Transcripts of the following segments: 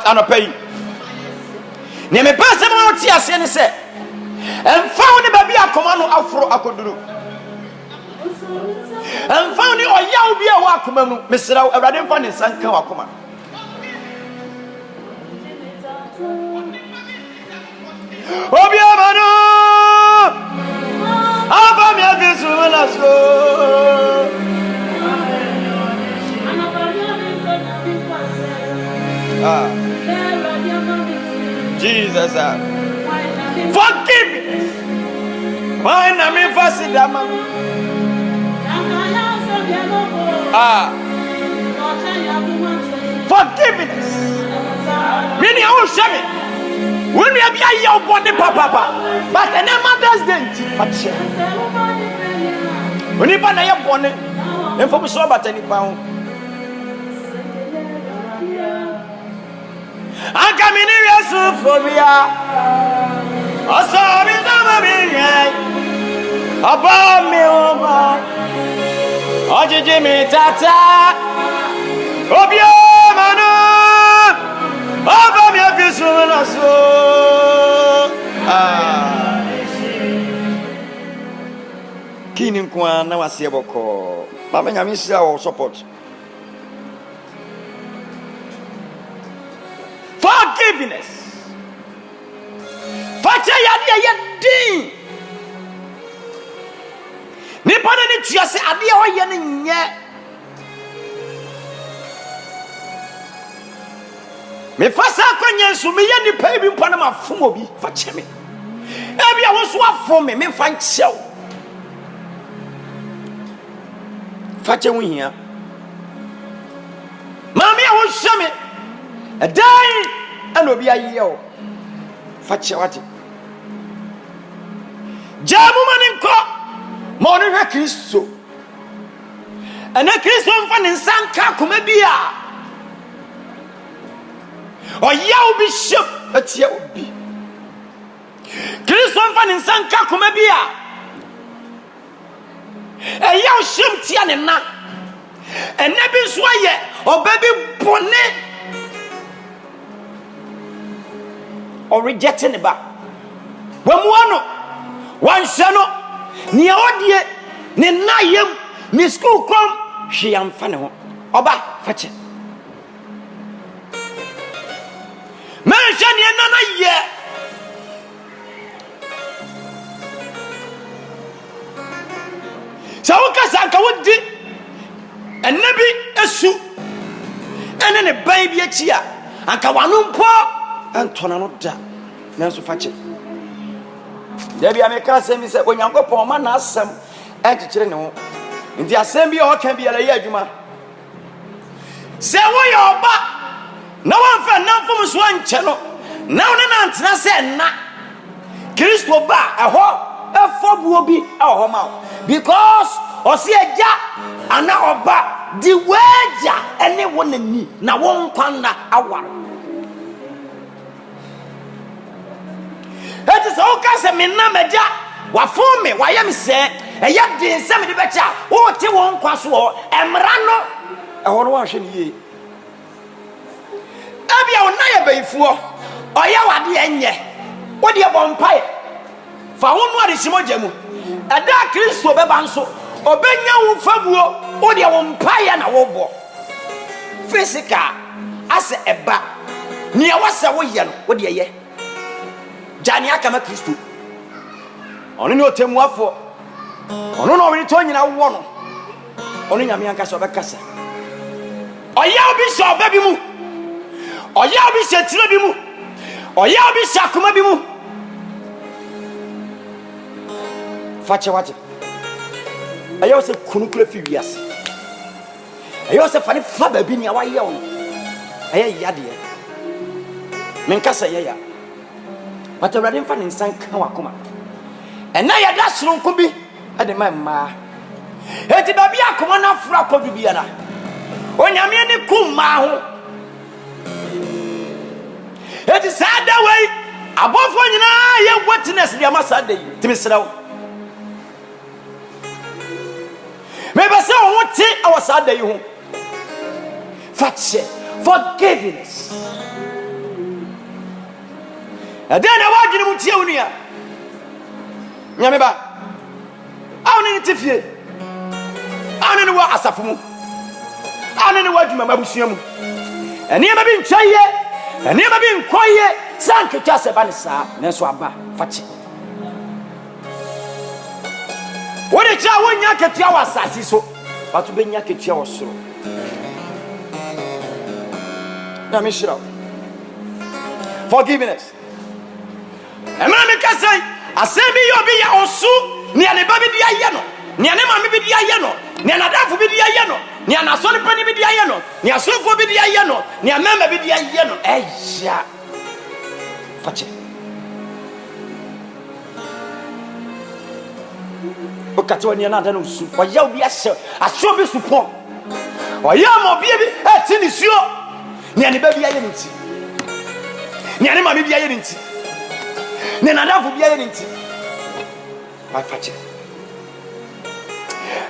anɔpa ne me pass mo ti ase ne se emfa wo ne ba bi akoma no aforo akoduru emfa wo ne oyaw bi a wo akoma mu mesra wo awurade mfa ne sanka wo akoma obi amano aba mi afisu na so Jesus, forgiveness. Why na me fasidama? Forgiveness. Many are shame. When we be a young body, papa, but an mother's day, when you buy a bonnet, and for so about any pound. I come in here so for me. I saw me about me, oh, Jimmy Tata, Obio Mano, over me, if you so. Kinim Kwan, now I see a book. Mamma, I miss our support. Forgiveness. Facha ya din. Nipa na ni tua se ade a oye ne nye. Me fasa akonya nsu me ye nipa bi mpa na mafom obi facha me. Ebi a wo so afom me fa nchew. Facha wo hia. Mami a wo hye me. A dying and will be a year. Fatchawati Jamuman in court, Monica Christo, and a Christian fan in Sanka Comebia. Or Yao Bishop at Yao B. Christian fan in Sanka Comebia. A Yao Shim Tianina, and Nebby Swaye or Baby Bonnet. Or rejecting the back. When one shano, near Odie, ne Nayam, Miss School come, she am funny. Oba, fetch it. Mention ye nana ye. Sauka Sanka would did, and Nebby a soup, and then a baby a cheer, and Kawanum poor. Antona no da na so fache da bia me ka se mi se onyankopon ma na asem e kekere ne ho ndi asem bi o kan bi ala ye adwuma se wo ye oba na won fa na mfom so anche no na won na antena se na Kristo ba eho efobuo bi eho ma because o se eja ana oba di weja ene wonani na won kwanna aware. It is all kinds of minna meja. Wafome, why am say, a yet did some of the better. Oh, Tiwon Quaswo, Emrano. I want to wash in ye. Abia on Naya Bay for, or Yawa the Enya. What do you want pie? For one is Simojemu. A dark Christo Bebanso, or Benya Fabuo, or the one pie and a wobo. Physica, as a ba. Near what's a way, what do you ye? Jani akama Kristo ono ne otemuafo ono no we to nyina wo no ono nyame anka so bekasa oya obi so obabi mu oya obi se tire bi mu oya obi se akoma bi mu fache wache ayo se kunukura fi wiase ayo se fane fa ba bi ni awaye wo aye yade menkasa ya but I didn't find in Sankawakuma. And now you're just wrong, could be at the mamma. It's a baby, I come on a frack of Biana. When you're in Kuma, it is sad that way. Above when you know your witness, the Amassade, to Mr. Maybe I say, what take our Sunday home? Fatche, forgiveness. then I want you to tell me. Yameba, I don't need to fear. I don't know what Asafu. I don't know what you Mabusium. And never been shy, and never been quiet. Sank just a banisa, Neswaba, Fachi. What a child when you get your assassin so, but to be yakit your soul. Now, Michelle, forgiveness. And Mamma say, I say, me, you'll be your soup, near the baby diano, near the mammy be diano, near the daffy be diano, near the son penny be diano, near so for be diano, near member be diano. Eh, yeah. Fetch it. Look at when you're not done, or you'll be a show, a show be support. Or you're baby, a tin is your near the baby identity. Near the mammy be identity. Near the daffy be identity. I fetch it.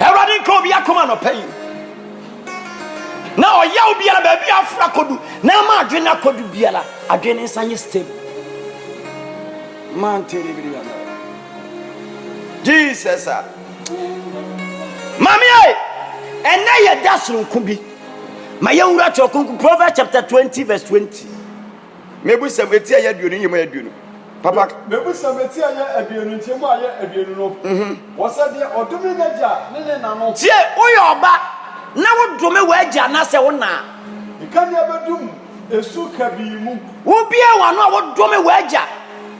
Everybody come here, come on, pay you. Now, you'll be a baby of Fracodu. Now, my dream, I could be again in Sunny Stable. Man, Jesus, Mammy, and now you're dazzling, Kumbi. My young rat, Proverbs chapter 20, verse 20. Maybe some material you may. Papa, maybe some material a was that the Oduminaja, Nana? See, oh, back. Now, do me where Janasa ona. You can't ever do a suka be moved. Who be a one, what do me where?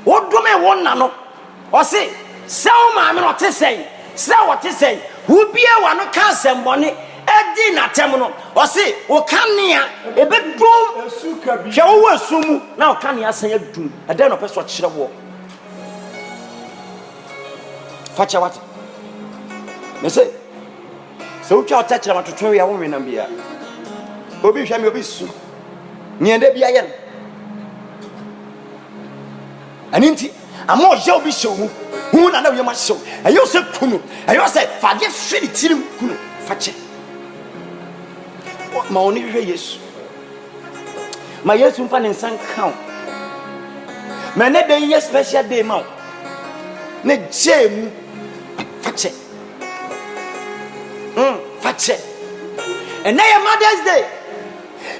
What do me one nano? Or say, so mamma not to say, so what to say, who be a one who can't send money at dinner terminal, or say, or come near a bedroom, a suka be your sumu. Now, can you say a doom? I don't know what should walk. Fetch a what? You say, so you'll touch them to try a woman and be a Bobby Shammy Bisu near the Bian. And indeed, a more shall be so. Who know you must show. I also Kunu. I also said, Fadia Philly Tim Kunu. Fetch it. What my only yes. My yes, you find in some count. My net day, yes, special day mount. Ne Jim. Fetch it. Fetch it. And now Mother's Day.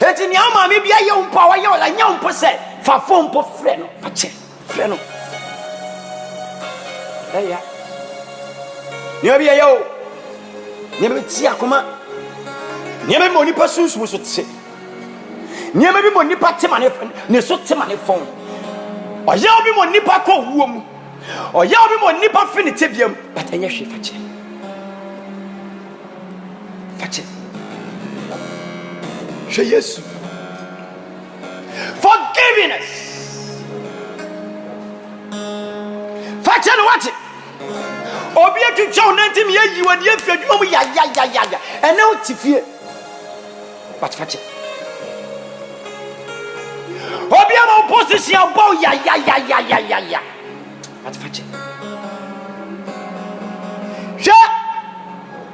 It's in your mammy be a young power, you're a young person. For phone for friend. Fetch it. Friend. Hey, yeah. Never be a yo. Never see a coma. Never money pursues was what say. Never be money party money, Nesot money phone. Or y'all be more nipper call womb. Or y'all be more nipper finitivium. But I yes, fetch it. Fetch it. Say yes. Forgiveness. Fetch it what? Obia to chow nantim ye you and ye fed oh ya. And now Tiffy. But fetch it. Obia opposition bow ya. But fetch it. Sure.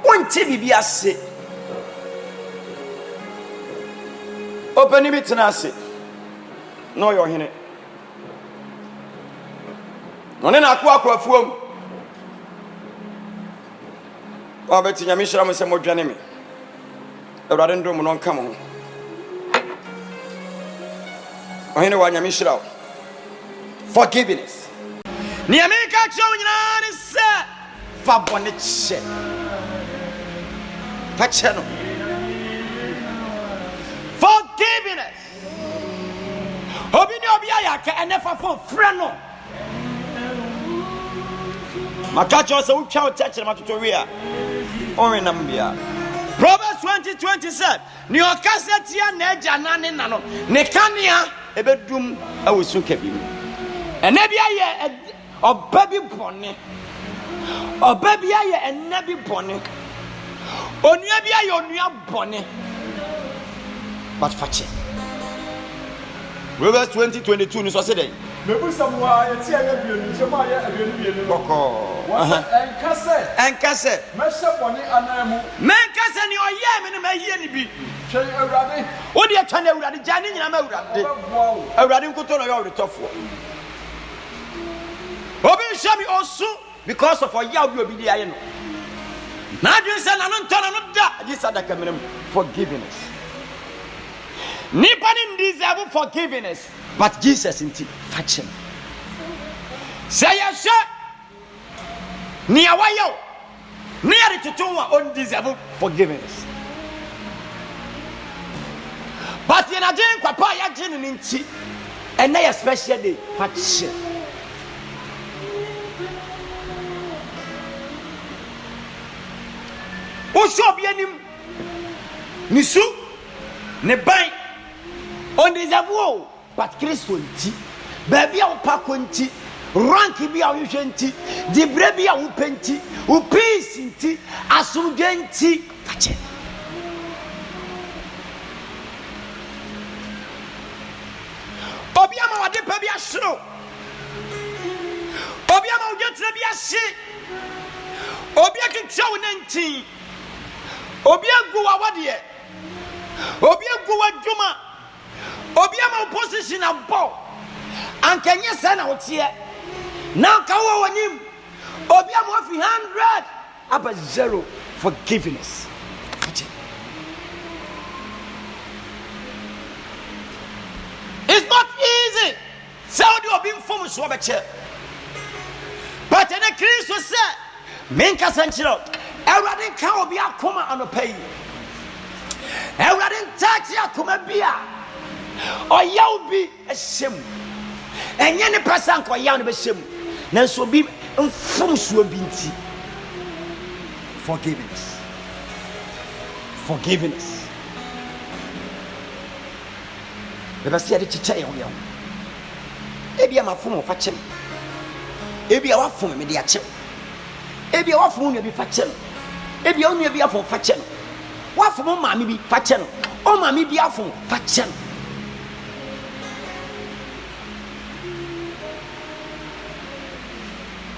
One TV be a say. Open it and I say. No, you're in it. On an aqua from Robert Yamishram is a more enemy. A radendrum on come on. I know what Yamishra. Forgiveness. Niamika Jonan is set. Fabonich. Fachano. Forgiveness. Obinio Biaka and never for Freno. Makacho so child touch them to Korea. Or in Nambia. Proverbs 20:20 said, New Cassatia Neja Nanano, Nekania, a bedroom, I will soon keep you. And maybe I or baby pony. Or baby I and Nabby pony. Or maybe I or Nia Bonnie. But fetch it. Proverbs 20:22 is what I Maybe somewhere it's here. And cassette. Mesha Bonnie and Mancas and your yam may hear me. What do you turn out the Janny and I'm out? A radical to the top one. Obi shami osu because of oya obi obi dia ye no. Na adwen se na no ntona no da agisa da kamerem forgiveness. Nobody deserve forgiveness, but Jesus inti touch him. Say yes, ni awayo, ni ari tutuwa on deserve forgiveness. But in a day, papa ya jini ninti, and na special day touch him. Uso bienim nisu ne bai on deserve, but Christo nti baby a upako nti rank bi a wohwe nti dibre bi a wopenti wo peace nti asomdwe nti fache obi ama wade pa bi ahoro obi ama wodwe bi ahye obi akitwa wo nanti obi agu wa wade obi agu wa dwuma obi ama position abo ankanye se na wotie na ka wo wonim obi ama fi 100 up 0 forgiveness. It's not easy. So do obi mfom so beche, but in a Christ say menka sanchiro Ewurade ka obi akoma anopai Ewurade ntachi akoma bia oya obi ehyem enye ne person ko ya no behyem nanso obi mfom so obi nti forgiveness beba sia de chicha ye wo ebia mafom fa chem ebia wafom me de achem ebia wafom no bi fa chem ebia onu ebia fom fa chem wafom maami bi fa chem o maami bi afom fa chem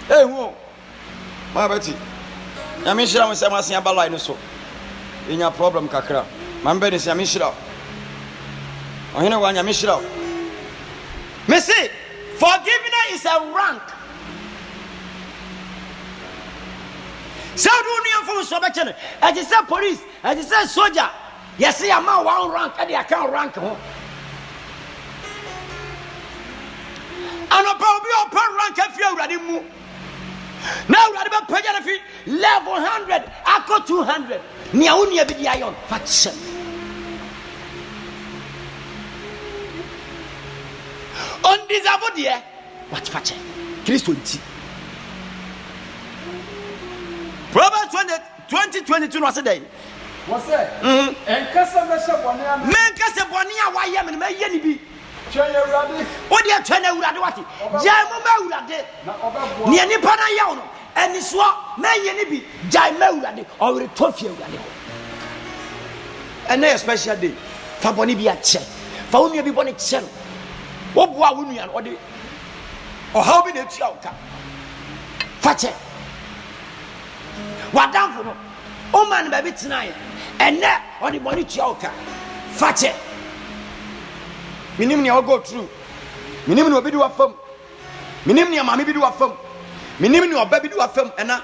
wo ma beti ya mi shira mo se ma sen abalai no so enya problem kakra ma mbe ni se mi shira ohene wa nya mi shira me say forgiveness is a rank. So do you for so beche as you say police as you say soldier yes see am one rank and they account rank ho anopa obi open rank afi awurade mu now awurade be pagya afi level 100 akọ 200 ni awuni abi di ayon fache on deserve there what fache Christo nti Proverbs 20:22 no say dey what's say enkasa me se bone am menka se bone a waye me me ye ni bi twen Ewurade o de twen Ewurade wati jai mo ma Ewurade na obebo ni nipa na yawo no eni so me ye ni bi jai ma Ewurade o we to fie Ewurade ene special day fa bone bi a che fa wonu bi bone che no wo boa wonu ya no de o how bi na tia uka fa che wadamfo no o man ba bi tinaye ene o de bone tia uka fa che minim ne o go through minim ne obi di wa fam minim ne maami bi di wa fam minim ne oba bi di wa fam ena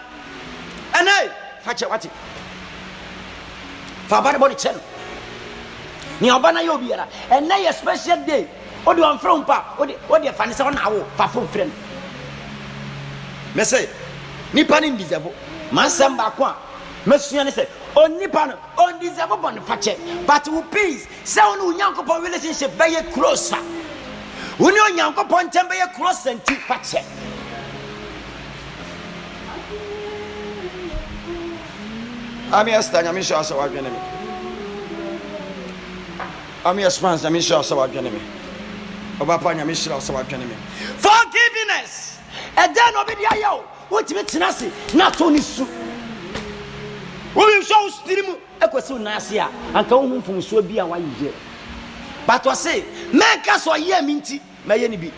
fa che wati fa ba de bone che no ni oba na yo biara ena ye special day o de on from pa o de fa ne se na wo fa fo friend me say nipa ni deserve masem ba ko a mesua ne say on nipa no on deserve bon fa che but we peace say on unyankopon relationship be ye closer woni onyankopon tem be ye closer nti fa che ami astanya mi sha so wa dwene mi ami espans ami sha so wa dwene mi obapa nya mi sha so wa dwene mi forgiveness and then obedi ayo what me tenase na to ni su we show stream ekwese na ase a anka wo humfum so bi a wa yie but I say men ka so ye mi nti me ye ni bi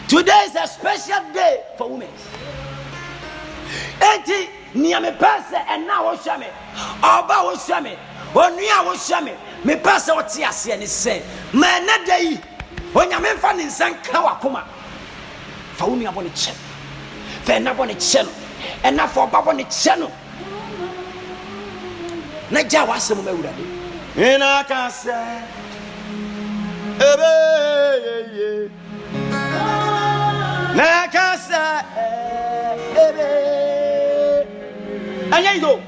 today is a special day for women enti ni ame passe and now wo hwa me oba wo hwa me onua wo hwa me passe wo te ase ni say me na dai onyame fa ni nsan ka wakoma fa wo nua bo ni che fɛ na bɔ ne kyɛ no ɛna fɔ ɔba bɔ ne kyɛ no na gya w'asɛm ma awurade ina ka sɛ ebe ye na ka sɛ ebe ɛnyɛ yi o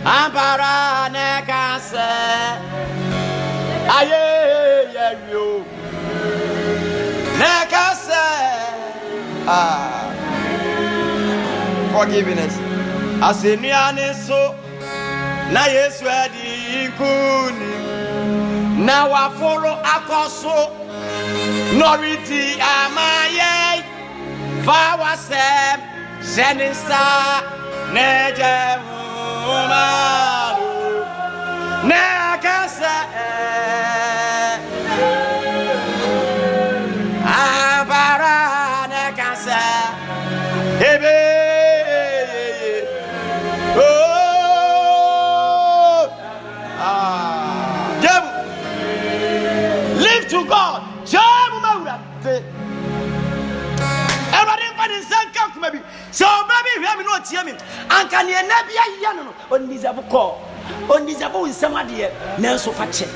ampara na ka sɛ aye ye yo na ka sɛ forgiveness asenuane so na Yesu adi kuni na waforo akoso noriti amaye fa wasem senisa neje umaru na kasa abara na kasa ebe to God. Jamu maura. Everybody find himself maybe. So baby, we have no team. And can you never be a young on this abo call? On this abo is somebody Nelso Fache.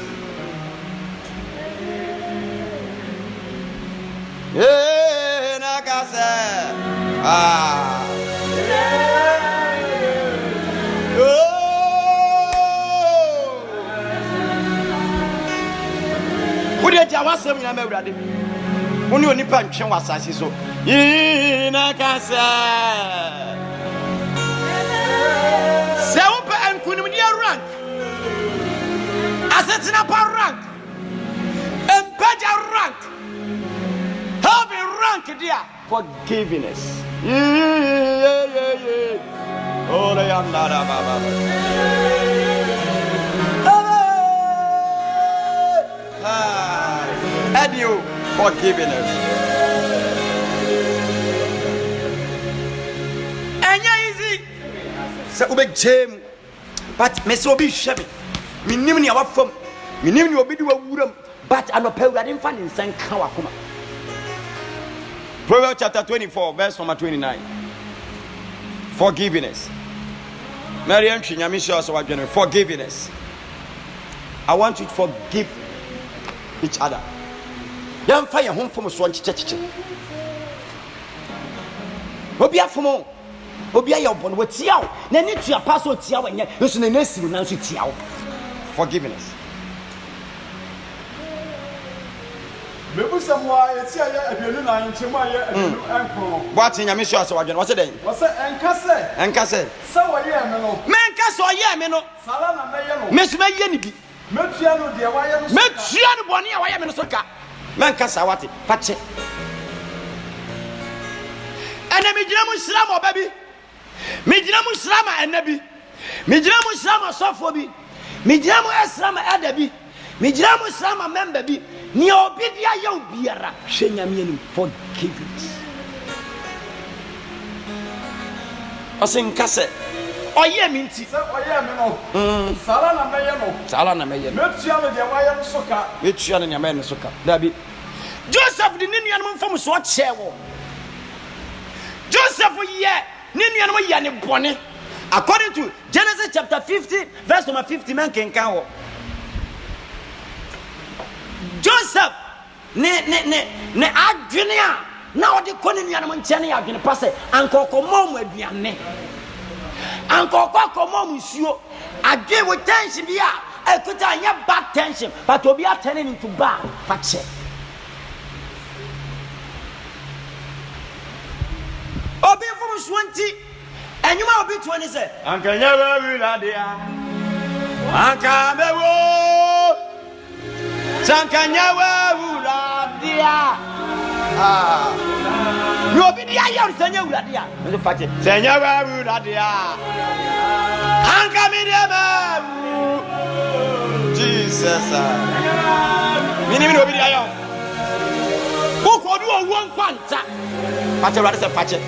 Eh, nakasa. Wodi agya wasɛm nyina ma awurade wo ne onipa ntwe wɔ asase so yina kasa sɛ wopɛ nkonimdeɛ rank asetena pa rank mpagya rank having rank there forgiveness oh la yanda baba and you forgiveness. And easy. So we jam, but me so be shabby. Me nimni our form. Me nimni obi do wuram, but I no pay we didn't find in San Kawakuma. Proverbs chapter 24, verse number 29. Forgiveness. Mariam Chinyamisha so forgiveness. I want you to forgive each other. Yam fire home from so church. Obi afomo. Obi ayo bon wetiaw. Na ni tua paso tiaw anya. Yesu na nasiru na so tiaw. Forgiveness. Mebu samwa eti aya abienu na nchemu aya abienu enko. What in Yamisha so wadwen. What say den? What say enkase? Enkase. Sa waye me no. Me enkase oye me no. Sala na meye no. Mesu me ye ni bi. Metua no de waye no. Metua no boni a waye me no so ka. Men kasa wate fache ene mi gina mu islam obabi mi gina mu islam enabi mi gina mu islam sofo bi mi gina mu islam adabi mi gina mu islam member bi ni obi dia ye obiara hwe nyame anim forgiveness osin kase oye mi nti se oye mi no sala na meye no metua no de waye no so ka metua no nyame no so ka dabi Joseph the nuanom fam so chewo Joseph ye ni nuanom ye ne bone according to Genesis chapter 50 verse number 50 man can wo Joseph ne adwene a na odi kone nuanom nche ne adwene pa se ankokomo mu aduane ankokomo mu nsuo adwe with tension bi a ekuta anya bad tension but obi are turning into bad fache obi from 20 and you might be 20 say ankanya we radia ankamewo sankanya we radia you be dia ya sanya we radia no fache sanya we radia ankamidema Jesus minimi no be dia yo ko do won kwanta pate rade se fache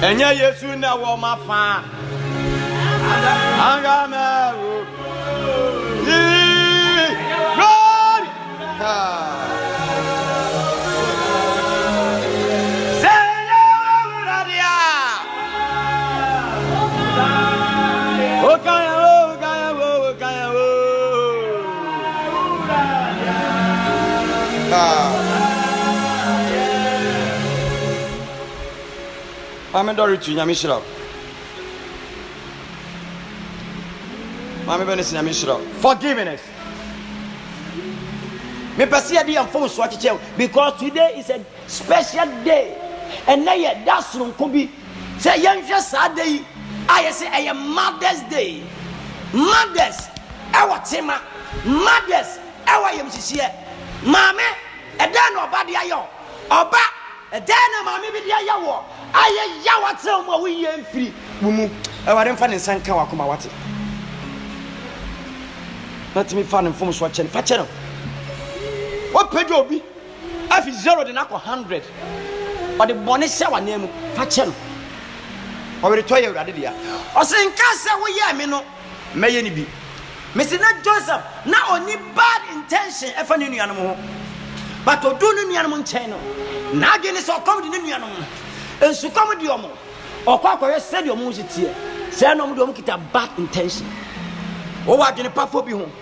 enya Yesu na wo mafa angama glory Mame Dorothy nyame shira. Mame Benes nyame shira. Forgiveness. Me pese ade am phone so acheche because today is a special day. And now that's no bi. Say yenhwe sa day. I say a Mother's Day. Mothers, our tema. Mothers, our yemsisiye. Mame, e dan oba de ayo. Oba, e dan na mame bi de ayo. Aye ya wate mo we ye mfiri. Mumu, e ware mfa ne nsan kan wakoma wate. Let me find him from so chen. Fa chen. What page obi? Afi 0 de na ko 100. But the bonnet shower name, Patchen. Or retire your idea. Or saying, Cassa, we are me no, may any be. Mr. Joseph, not only bad intention, if an animal, but to do the animal channel. Now again, it's all coming in the animal. And so come with your mom. Or Quacker said your music here. Say no, don't get a bad intention. Oh, I didn't puff up home.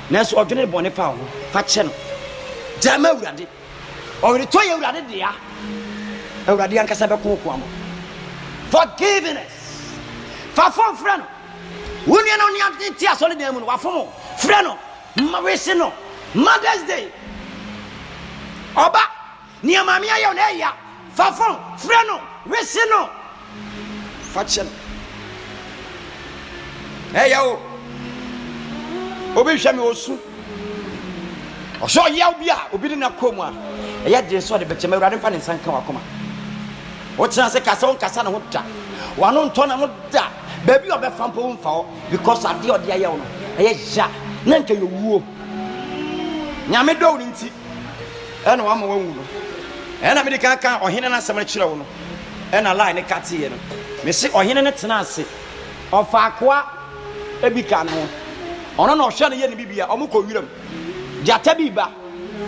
Next, or Johnny Boniface, Patchen. Jammer, or retire your idea. Forgiveness. Fafon freno. When you know you tia solid name wafon. Freno. Marisino. Mother's Day. Oba. Ni mami ayo na ya. Fafon freno. Resino. Fachen. Hey yo. Obi hwame osu. Osho yaw bia obi ni na komu a. Eya dire so de beche mawurade fa ne nsan kan wakoma. Wo tena se kasa on kasa na ho da. Wano nto na ho da. Baby obefa mpo mfa ho because ade ode aye wo no. Eya ja na nka yo wuo. Nyame do wo nti. E na wa ma wawu no. E na me de kan ohene na asem na kire wo no. E na line ne kate ye no. Me se ohene ne tena ase. Ofa akoa ebika no. Ono na ohwe ne ye ne bibia omukọ wiram. Jata biba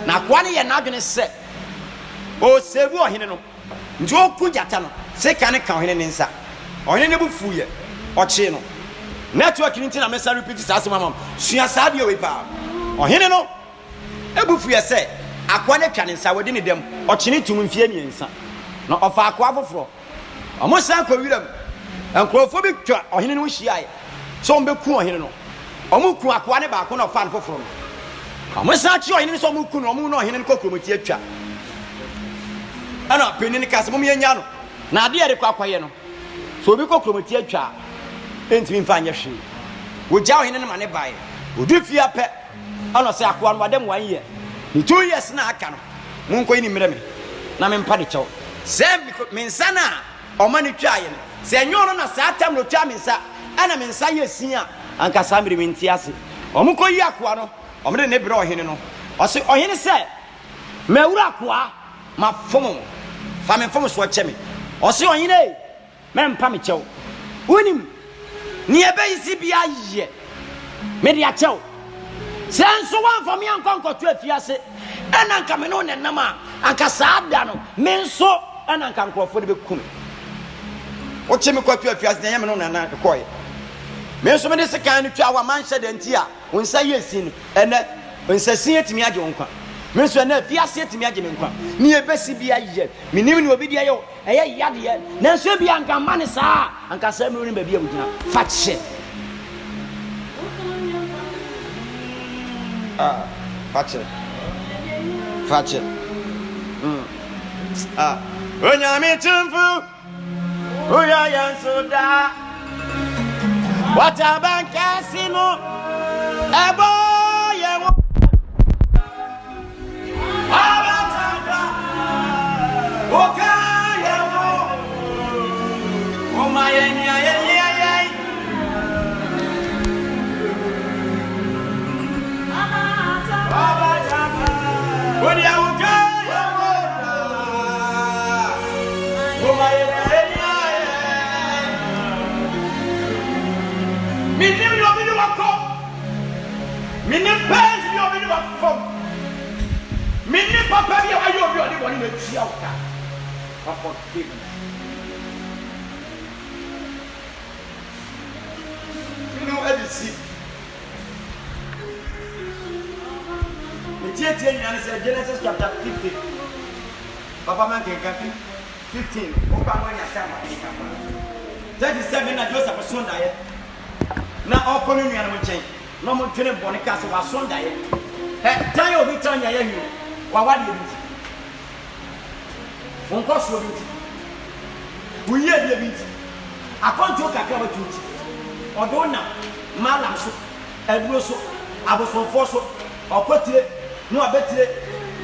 na kwa ne ye na adwene se o sevu ohene no njo ku jata no se ka ne ka ohene ne nsa ohene ne bu fuye oche no network ni ntina mesa repeat sase mamam sua saade we pa ohene no ebu fuye se akwa ne twa ne nsa wodi ne dem oche ne tum mfie ne nsa na ofa akwa foforo omo san kwa wiram enkrofo bi twa ohene no hia ye so mbe ku ohene no omo ku akwa ne ba ko na ofa ne foforo no Amasa chi ohene so mu kunu omu no ohene ko kromoti atwa ana penini kase mum yenya no na ade ere kwa kwaye no so obi ko kromoti atwa entimi mfa anya hwe wo ja ohene no mane bae odu fia pe ana se akwa no wadam 1 year ni 2 years na aka no mun ko ni mire me na me mpa de chew se me nsa na omani twa ye no se enyo no na sa atam no twa me nsa ana me nsa ye sin anka sa mire me ntiase omuko yi akwa no omre ne bro ohene no ose ohene se mewura kwa ma fomo fa me fomo so cheme ose ohene me mpa me chew unim ni ebe isi bia ye me dia chew senso wan for me ankonko tu afiase ena nka me no ne nama anka saada no me nso ena nka nkrofo de bekum o cheme kwa tu afiase ne me no na koye me nso me de se kan twa wa manhye de ntia onsa yesin ene onsa sin etimi age wonkwa me nso na afiase etimi age me nkwa ni ebesi bia ye minim ni obi dia ye eye yade ye na nso bia anka mane saa anka sa me woni ba bia wugina fache fache onyame tumfu oya yansoda what about casino ebo yewo abataka oka yewo o mayenya yeye abataka odia oka yewo o mayenya minim yo bi wako minim pens yo bi wako minim papa bi ayo bi oni boni na tia oka wako give you know edisi tie nyane say Genesis chapter 50 papa man can kafi 15 oba no nya sama 37 na Joseph sonda ye na okono nua no nchen no mo twene bone ka se wa sonda ye tan ye obi tan nya ye hu wa wade bi won ko so bi wo ye bi akonto kakra ba tuti odo na malam so aduro so abosonfo so okotire no abetire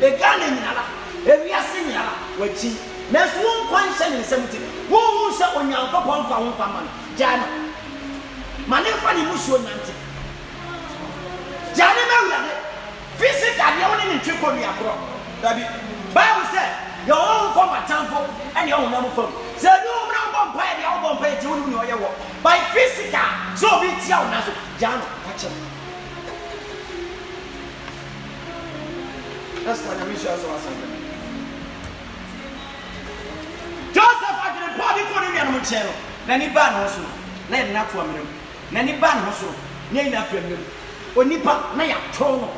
e gane nyala e wiase nyala wachi meso won kwanhye ne semti won se onyankopon fa won kwama jana mane fa ni musuo nyante jana mawura ne physical de woni ne tweko ni akro dabi bible say your own for matamfo and your own namfo say no mra bompa de your bompa ti woni ni oye wo by physical so bi tia una so jana ache that's why I'm sure so asante Joseph agene body ko ni anu chero na ni ba no so na ye na to amere na ni ba no so ni na fa amere onipa na ya tro no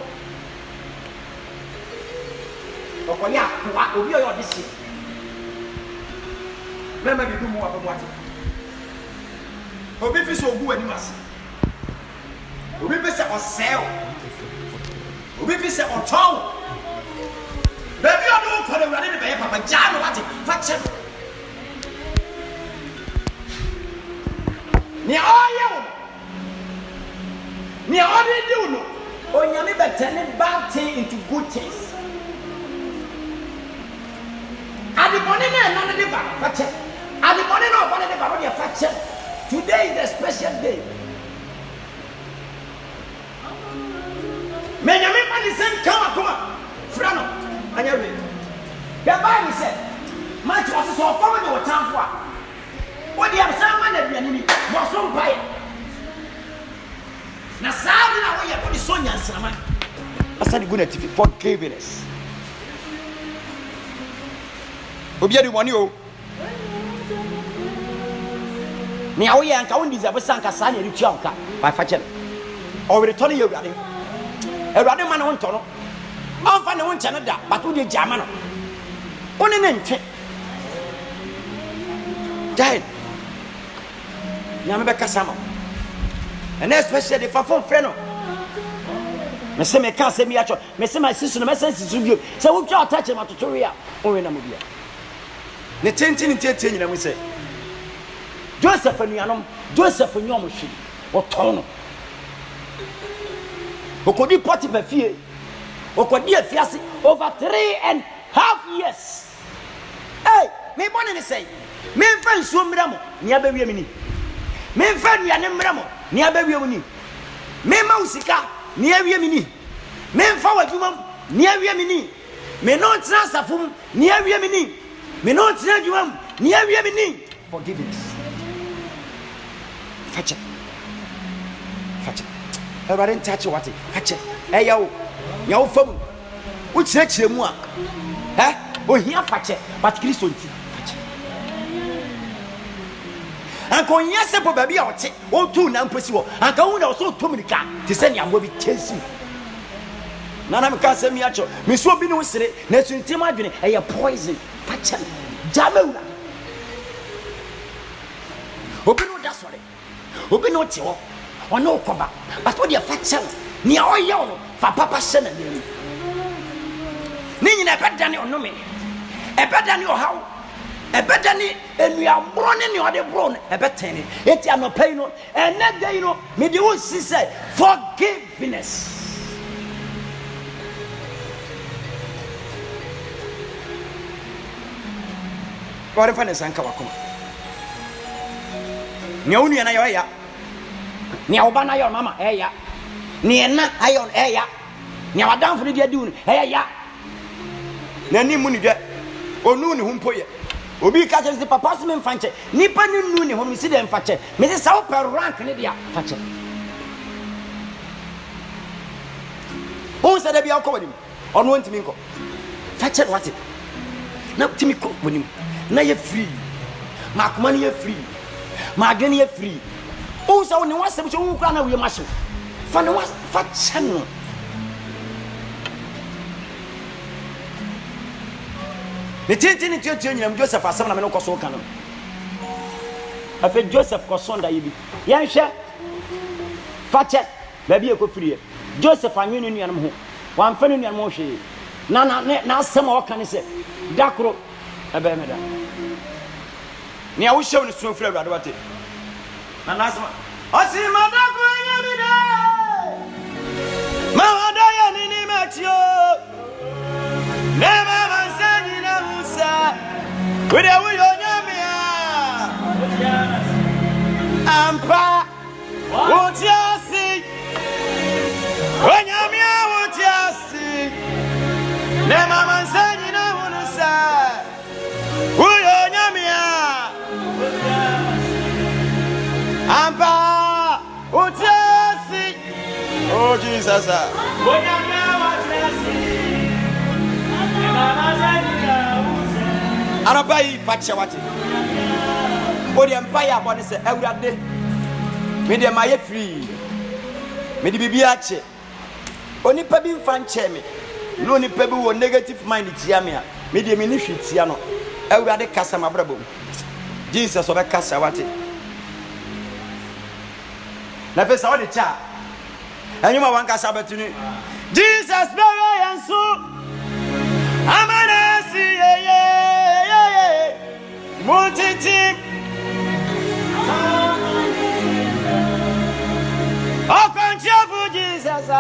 okoya kwa obi oyo disi mema bi dumu ababo ati obi fi so ogu ani mase obi fi se oseo obi fi se otow baby odo ko de wade de be papa jano wate fa che ni oyo ni odi do no onyame be turn bad thing into good things adibone na de ba fa che adibone na obone de ba no de fa che today is a special day menyame pa ni sen kama frano anyawe the Bible said much was so power the watamfo a what the absama na biane ni mo so mpae na sabe na wo ye body so nyansama asadi go na tv forgiveness obi adi woni o ni awo ye anka won deserve sanka sa na ri tua nka ba fa che o we return ye urade ma na won tono onfa ne won che no da but wo de jama no one ne ntwe dai nyame be kasa ma and especially if I phone friend no me se me ka se mi acho me se my sister no me sense su bio se wo twa attach ma tutorial o we na mo bia ne tenti nyina mu se Joseph anuanom Joseph nyom hwe o ton no okodi party pa fie okodi afiase over 3.5 years hey me bone ne say me fa nsuo mra mo ni abawie mini me fa nuane mra mo ni abawie mini me ma usika ni awie mini me fa wadwuma ni awie mini me no tena safum ni awie mini me no tena dwuma ni awie mini forgiveness fache everybody touch what fache hey yo nyawo fam wo chire mu a o hia fache but Kristo nti fache anko nyase po baby a wote o tu na mposi wo anka wo na so to mirika te se nya mo bi chesi nana me ka se mi acho me so bi ne wo sire na sunti ma dwene eye poison fache jamewura obi no da sore obi no te wo ono koba but wo de fache ni a oye wo fa papa se na ni nyina bedane onome ebedane ohaw ebedane enuabro ne ode bro ne ebetene eti anopai no ene dey no me de wo si say forgiveness wore fa ne sanka wakoma ne unu na yo ya ne oba na yo mama ya ne ena ayon ya ne wadanfo ne dia di unu ya na ni mu ni de onu ni humpo ye obi ka je papa so me mfanche nipa ni nu ni ho mi si de mfache me se sawo per rank ne dia fache o se de bia ko wani onu ntimi nko fache what na timi ko wani na ye free ma kuma ni ye free ma adwene ye free o se woni wasem so wo kra na we ma hye fa ne was fache no ne tintini tietie nyam Joseph asem na me no koso ka no afa Joseph koso nda yibi yenhwe fache ba bi ekofiriye Joseph anwenu nuanam ho wan fa nuanam ho hwe na asem o ka ne se dakro ebe me da ni awo hyew ne so fira awurade wate na asem osima dakro nyami da ma wada ya ni matio nema mansani na musa wede wo nyami ampa wotiasi onyamia wotiasi ne mama nsani na musa uyo nyamia ampa wotiasi oh Jesus onyamia wotiasi ne mama nsani na musa arabai facha wati odi empire abone se awurade me de maye free me de bibia ache onipa bi mfa nche me no onipa bi wo negative mind tia me a me de me ni hwetia no awurade kasa mabrabo Jesus obe kasa wate na pesa odi cha anyuma wan kasa betuni Jesus bewe yansu amanasi ye multitude oh, can't you for Jesus?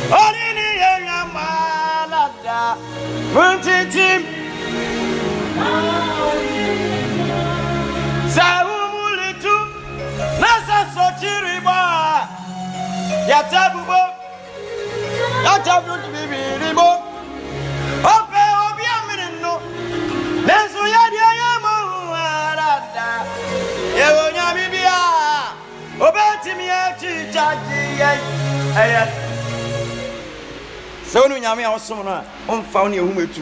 Only young malada, multitude. Saumulitu, Nasa Sochiriba, Yatabubo, Yatabu Bibibo, Ope Obiamino, Nensu Yadiamu, Alada, Ewonya Bibia. Obeti mi achi chaji ay so no nyame awosom no a onfa wo ne ehum etu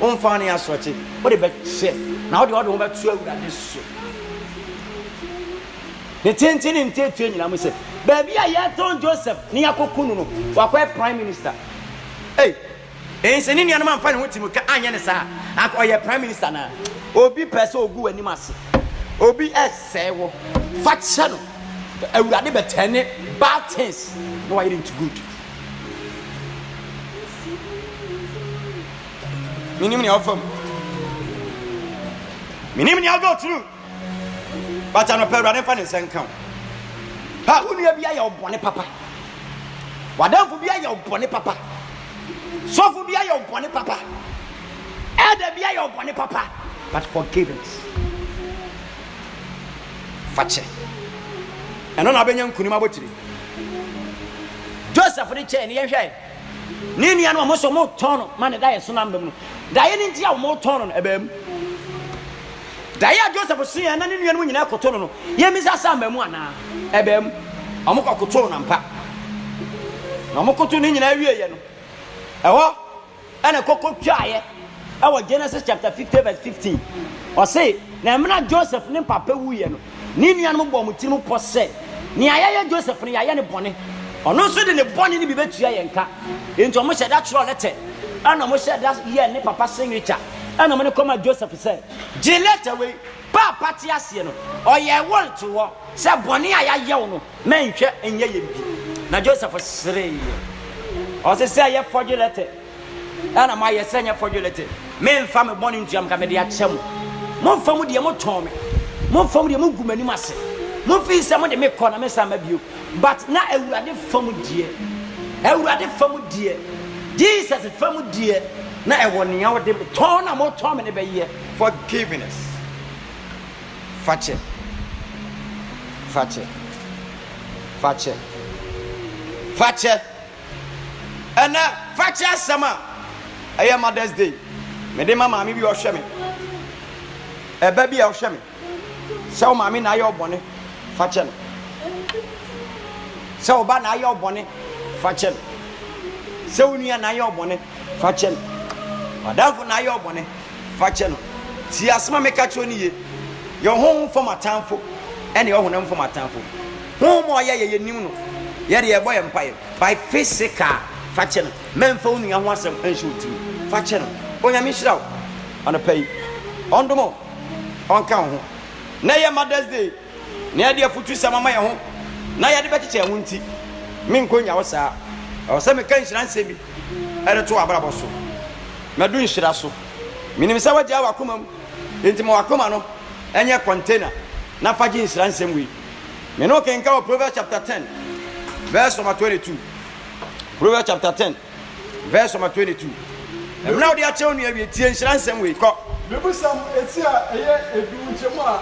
onfa ne asoche wo de be hye na wo de wo be tu awurade so ne tentini ntetu nyina mo se ba bia ye ton Joseph ne yakokunu no wakwa prime minister se ni nuanam amfa ne hotimo ka anye ne sa akoye prime minister na obi pese ogu anim ase obi esewo facha no awurade betene bad things no why into good minimum ya ofam minimum ya go through but an awurade fa ne senkan ha unu ya bia ya obone papa wadanfo bia ya obone papa sofu bia ya obone papa eda bia ya obone papa but forgiveness fache eno na benya nkunim abotire Joseph de che ne yehwe ni nua no mo so mo ton man da yeso na mbem no da ye ni ntia mo ton no ebem da ya Joseph so ye na ni nua no nyina koto no ye mi sa sa mbem ana ebem omo koto na mpa na mo koto ni nyina wie ye no eho ana kokko twaye ewo Genesis chapter 50 verse 15 o say na mna Joseph ne papa wuye no ni nua no bo mo tiri mo pose ni ayaya Joseph ne yaya ne bone ono so de ne bone ni bi betua ye nka ento mo sheda tro letter ana mo sheda ye ne papa signature ana mo ne koma Joseph say je letter we papa ti ase no oye won to wo se bone ayaya wo no menhwe enye ye bi na Joseph sere o se say ye forge letter ana ma ye senya forge letter me mfa me bone ntuam ka me de achem mo mfa mu de mo ton me mo fam de mo gumani mase mo fi se mo de me kɔ na me sa ma bio but na awurade fam die Jesus fam die na ɛwɔ ne yawo de ton na mo ton me ne be ye forgiveness fache ana fache sama aye Mother's Day me de mama mi bi o hwe me eba bi a o hwe me so mama na ayo bone fache no so ba na ayo bone fache no so nua na ayo bone fache no wadafo na ayo bone fache no ti asema meka cho ni ye yo ho fo matamfo ene yo honam fo matamfo ho mo ye nim no ye de ye boy empire by physical fache no memfa nua ho asem anhwe uti fache no onyame hira anɔpa ondomo onka ho na ye Mother's Day na ye de afutu sama ma ye ho na ye de bekiche ho nti me nkonya wo saa o se me kan nhira nsemi ere to abrabo so medu nhira so minim se wagya wakoma mu enti ma wakoma no enye container na faji nhira nsem wi me no kenka o Proverbs chapter 10 verse number 22 Proverbs chapter 10 verse number 22 now they are telling you we tie nhira nsem wi ko Mebusam etia edu nchemu a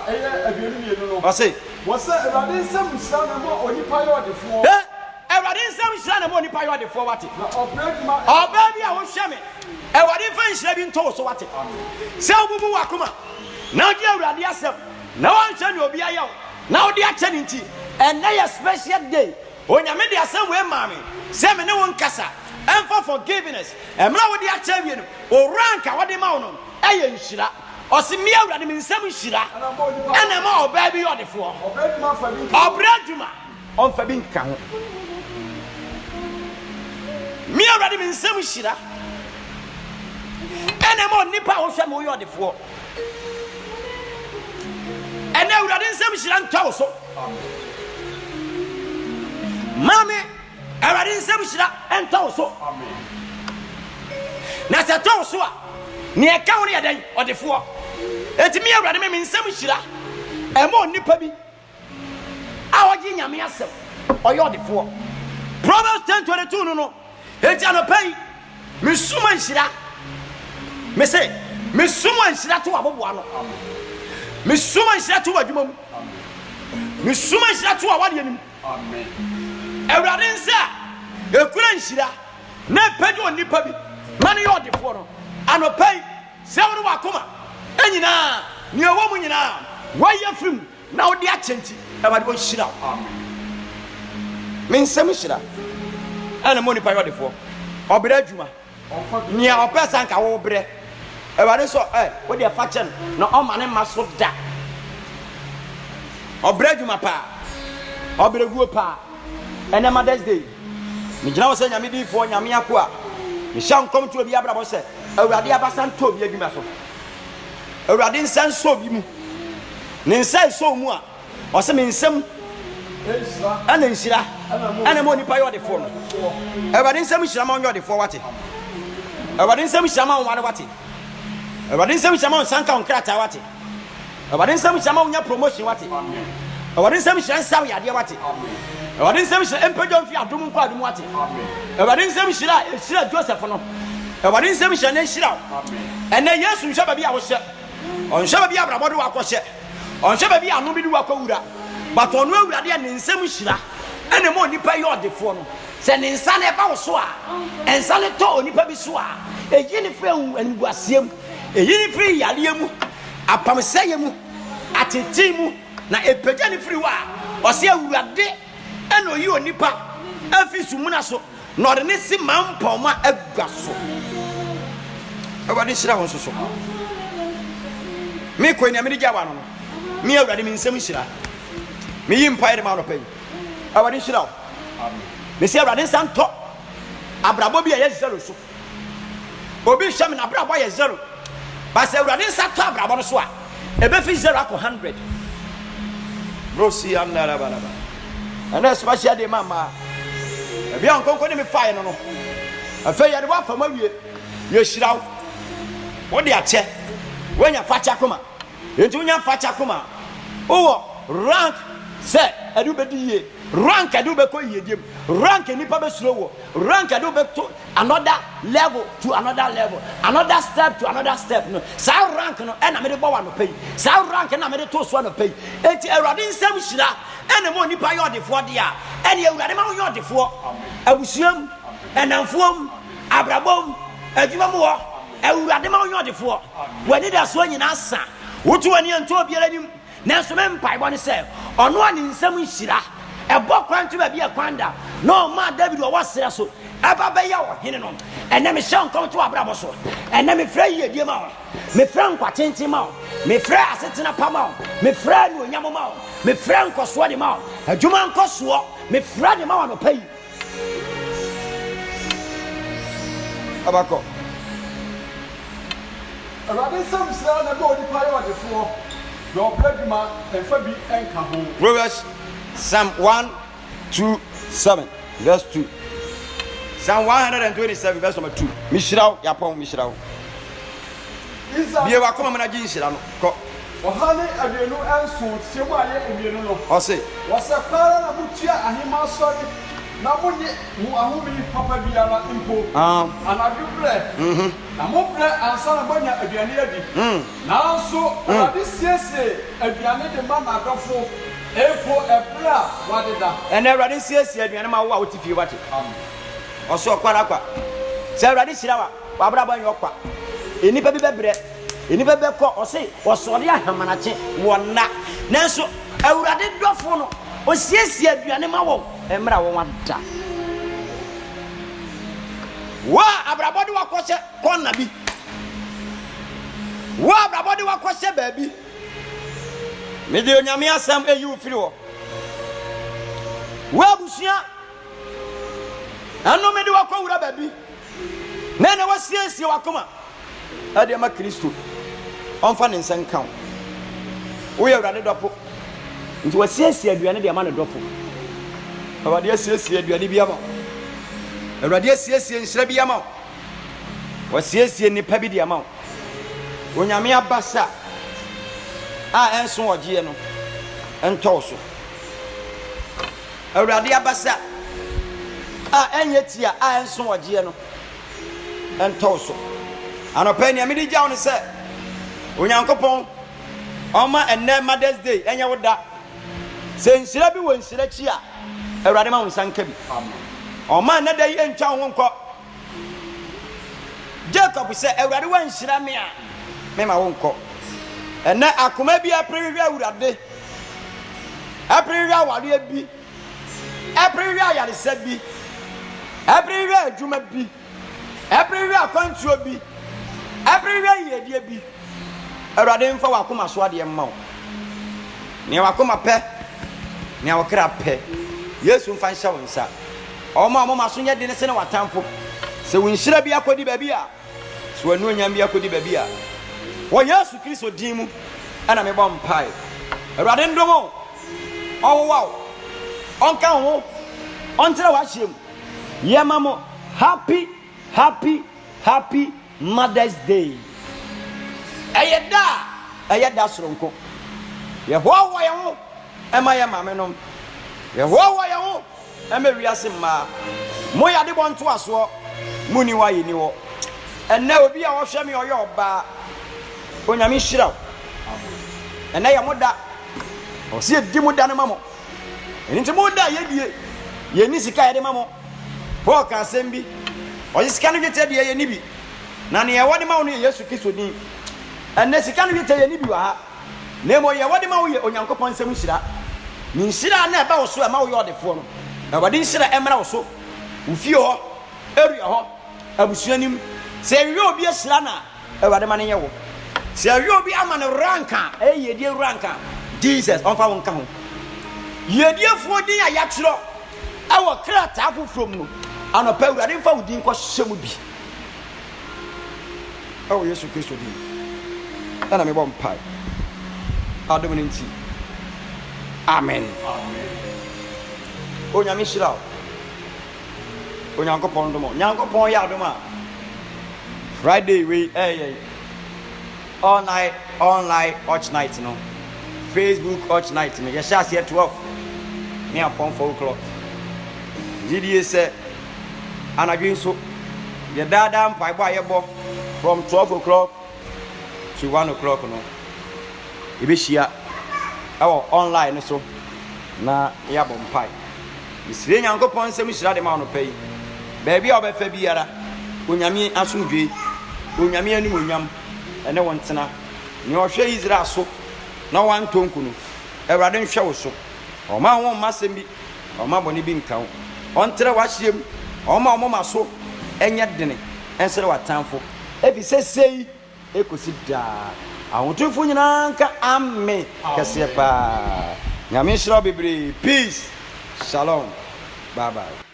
abienu mienu no. Wase. Wase Ewurade nsam nhira na mo onipa yo odefo. Ewurade nsam nhira na mo onipa yo odefo wate. Na obredma. Oba bi a wo hwe me. Ewurade fa nhira bi nto so wate. Se obubu wakoma. Na odi Ewurade asem. Na wan hwe ne obi ayaw. Na odi ache ne nti. And na special day. Onyame de asem we maame. Se me ne won kasa. Emfa forgiveness. Emra wo de ache wi no. O ranka wo de ma wo no. Eye nhira osi mi Awurade mi nsem nhira ena ma oba bi yodefo obraduma on fa bi nka ho mi Awurade mi nsem nhira ena ma onipa ho hwe mo yodefo ena Awurade nsem nhira ntawo so mami Awurade nsem nhira ntawo so na se tawo so a ni eka woni yadan odefo enti mi Awurade me nsem hyira emo nipa bi a ogi nyame asem oyo odefo Proverbs 10:22 no enti anopai me suma hyira me se me suma hyira to aboboa no me suma hyira to adwuma mu me suma hyira to awade anim amen Awurade nsa ekura hyira na pedi onipa bi mane yo odefo no anopai se wonu wakoma enyina ni owo mu nyina waye frim na odi achenti Ewurade bo hyira amen men nsem hyira ana mo ni pa yodefo obere adwuma ni a opesa nka wo bere Ewurade so wo de fa che no o mane maso da obere adwuma pa obere guo pa ene Mother's Day ni gina wo se nyame di fo nyame akoa ni sha nkom to obi abrabo se Ewurade abasan to obi adwuma so Ewurade nsan so bi mu ne nsan so mu a o se me nsam ana nhira ana mo nipa yo de fo no Ewurade nsam hyira ma onyo de fo wate Ewurade nsam hyira ma onware wate Ewurade nsam hyira ma onsanka onkrata wate Ewurade nsam hyira ma onya promotion wate Ewurade nsam hyira nsaw yade wate Ewurade nsam hyira empejo mfi adom nko adom wate Ewurade nsam hyira Joseph no Ewurade nsam hyira ne hyira ene Yesu nhwa ba bi a wo hye onhwa ba bi abrabode wa ko hye onhwa ba bi anu bi di wa ko wura but onu Ewurade ne nsam hyira ene mo nipa yo defo no se ne nsa ne ba wo so a ensa ne to onipa bi so a eyi ne fre anguasiem eyi ne fre yale mu apamseye mu ateti mu na epeja ne fre wa o se Ewurade ene oyi onipa afisu mu na so na ode ne si mampoma aguaso Ewurade hyira won so me ko ni me di jawa no me Ewurade me nsem hyira me yi mpaire ma no pai Ewurade hyira amen me se Ewurade santo abrabo bi ye zero so obi hwe me na abrabo ye zero ba se Ewurade santo abrabo no so a ebe fi 0 akọ 100 brosi andara balaba ana special day mama ebi an konko ni me fire no afa ya de wa fama wie ye hyira wo de ache wanya facha kuma enti wonya facha kuma owo rank se edu be die rank edu be ko yediem rank nipa be slow rank edu be to another level to another level another step to another step no sa rank no e na me de bo wa no pay sa rank na me de to so no pay enti Ewurade nsam hyira ene mo nipa yodefo de a ene Ewurade ma yodefo abusuam enamfuom abrabom adwuma mo Ewurade ma yodefo wani da so nyina sa wotu wani anto obiara nim nanso me mpai bo ne se ono ani nsam hyira ebo kwantu ba bia kwanda no ma David wo wasere so aba be ya wo hene no ene me hye nkom to abrabo so ene me fra yedie ma wo me fra nkwatenti ma wo me fra asetena pa ma wo me fra no nyamo ma wo me fra nkoso de ma wo adwuma nkoso me fra de ma wo no pai abako Awurade sam sira na bo nipa yɛ ɔde fo na ɔpɛ bi ma ɛfa bi ɛnka ho. Proverbs Psalm 127 verse 2. Psalm 127 verse number 2. Mishraw yapon mishraw. Biye wa koma mana gi nshira no. Ko. Ohane abienu enso tiemu aye abienu no. Ose. Wasa kwara na mutua ahima sori na munye mu ahumi papa biara impo. Anabibre. Na mo bre ansa na banya aduane adi. Na so adi siesie aduane de ma na adofo. Epo ebra wadeda. Ene awurade siesie aduane ma wo a wotifie wate. Oso kwara kwa. Se awurade hira wa wabra ban yokwa. Enipa bi bebre. Enipa be ko ose osode ahamanache wona. Nanso awurade dofo no o siesie aduane ma wo emra wo wada. Wa abrabode wakose konna bi. Wa abrabode wakose baabi. Me de onyame asam eyi ufiri wo. Wa busua ano me de wakowura baabi. Na na wasiesie wakoma. Ade ma Kristo. Onfa ne nsankan. Wo ye awurade dofo. Nti wasiesie aduane de ama ne dofo. Awurade asiesie aduane bi ama. Awurade asiesie nhyira bi ama. Wasiesie nipa bi de ama. Onyame abasa a enso ogie no ento so. Awurade abasa a enyetia a enso ogie no ento so. Anopa ni amidi jaw ne se onyankopon oma enne Mother's Day enye woda se nsira bi wo nsira chi a Awurade ma wo nsanka bi. Amen. Oma na dai entwa wo nko. Jacob se Awurade wa nsira me a me ma wo nko. Ene akoma bi aprewi Awurade. Aprewi awale bi. Aprewi ayaresa bi. Aprewi adwuma bi. Aprewi akwantuo bi. Aprewi yedie bi. Awurade mfa wakoma so ade mma wo. Ne wakoma pe. Ne wakra pe. Yesu mfa nhyɛ wo nsa. Ɔma ɔma so nyɛ de ne se ne watamfo. Se wo nhyira bi akodi baabi a. Se wo anuonyam bi akodi baabi a. Wo Yesu Kristo din mu ana me bɔ mpae. Awurade ndomo. Ɔwowaw. Ɔnka ho. Ɔntere wa hyem. Yema mo happy Mother's Day. Ayeda soronko. Yehowa ye ho ema ye mame nom. Yehowa ye ho ema wiase ma. Mo ya de bonto aso muni wa ye ni wo. Enne obi a wo hwe me oye oba. Onyame hyira. Enne ye moda. O se di moda ne mamo. Enti moda ye die. Ye ni sika ye de mamo. Paul ka sembi. O sika no gete die ye ni bi. Na ne ye wode ma wo no Yesu Kristo din. Enne sika no gete ye ni bi wa ha. Nemo ye wode ma wo ye Onyankopɔn nsɛm hyira. Ni hyira na eba wo so ma wo ye odefo no. Na wode hyira emra wo so. Ufie ho, area ho, abusuanim. Se wiye obi hyira na Awurade ma ne ye wo. Se wiye obi ama ne ranka, ye die ranka. Jesus onfa won ka ho. Ye die fo din a ya kyerɛ. Awo krata afofrom no. Anopa Awurade mfa wo din kɔ hyɛ mu bi. Awo Yesu Kristo din. Ana me bɔ mpai. Adom ne nti. Amen. Onyame hyira. Onyankopɔn dom. Nyankopɔn yɛ adom a. Friday we all night watch night no. Facebook watch night no. Yɛhyɛ aseɛ 12. Ne upon 4 o'clock. GDA say anadwo nso ye dada mpai bo ayebo from 12 o'clock to 1 o'clock no. Ibehia awo online so na ya bom pai. Misire Nyankopɔn nsɛm hyira de ma no pai. Baabi a obefa biara onyame asomdwe onyame anim onyam ene wontena ne ohwe Israel so na wan tonku no Awurade nhwe wo so ɔma ho masɛm bi ɔma bɔne bi nka wo ɔntere wahyem ɔma ɔmoma so ɛnyɛ dene ɛnsere watamfo ebi sesei ekosi daa ahotumfo nyina nka amen kɛseɛ pa nyame hyira bebree peace shalom bye bye.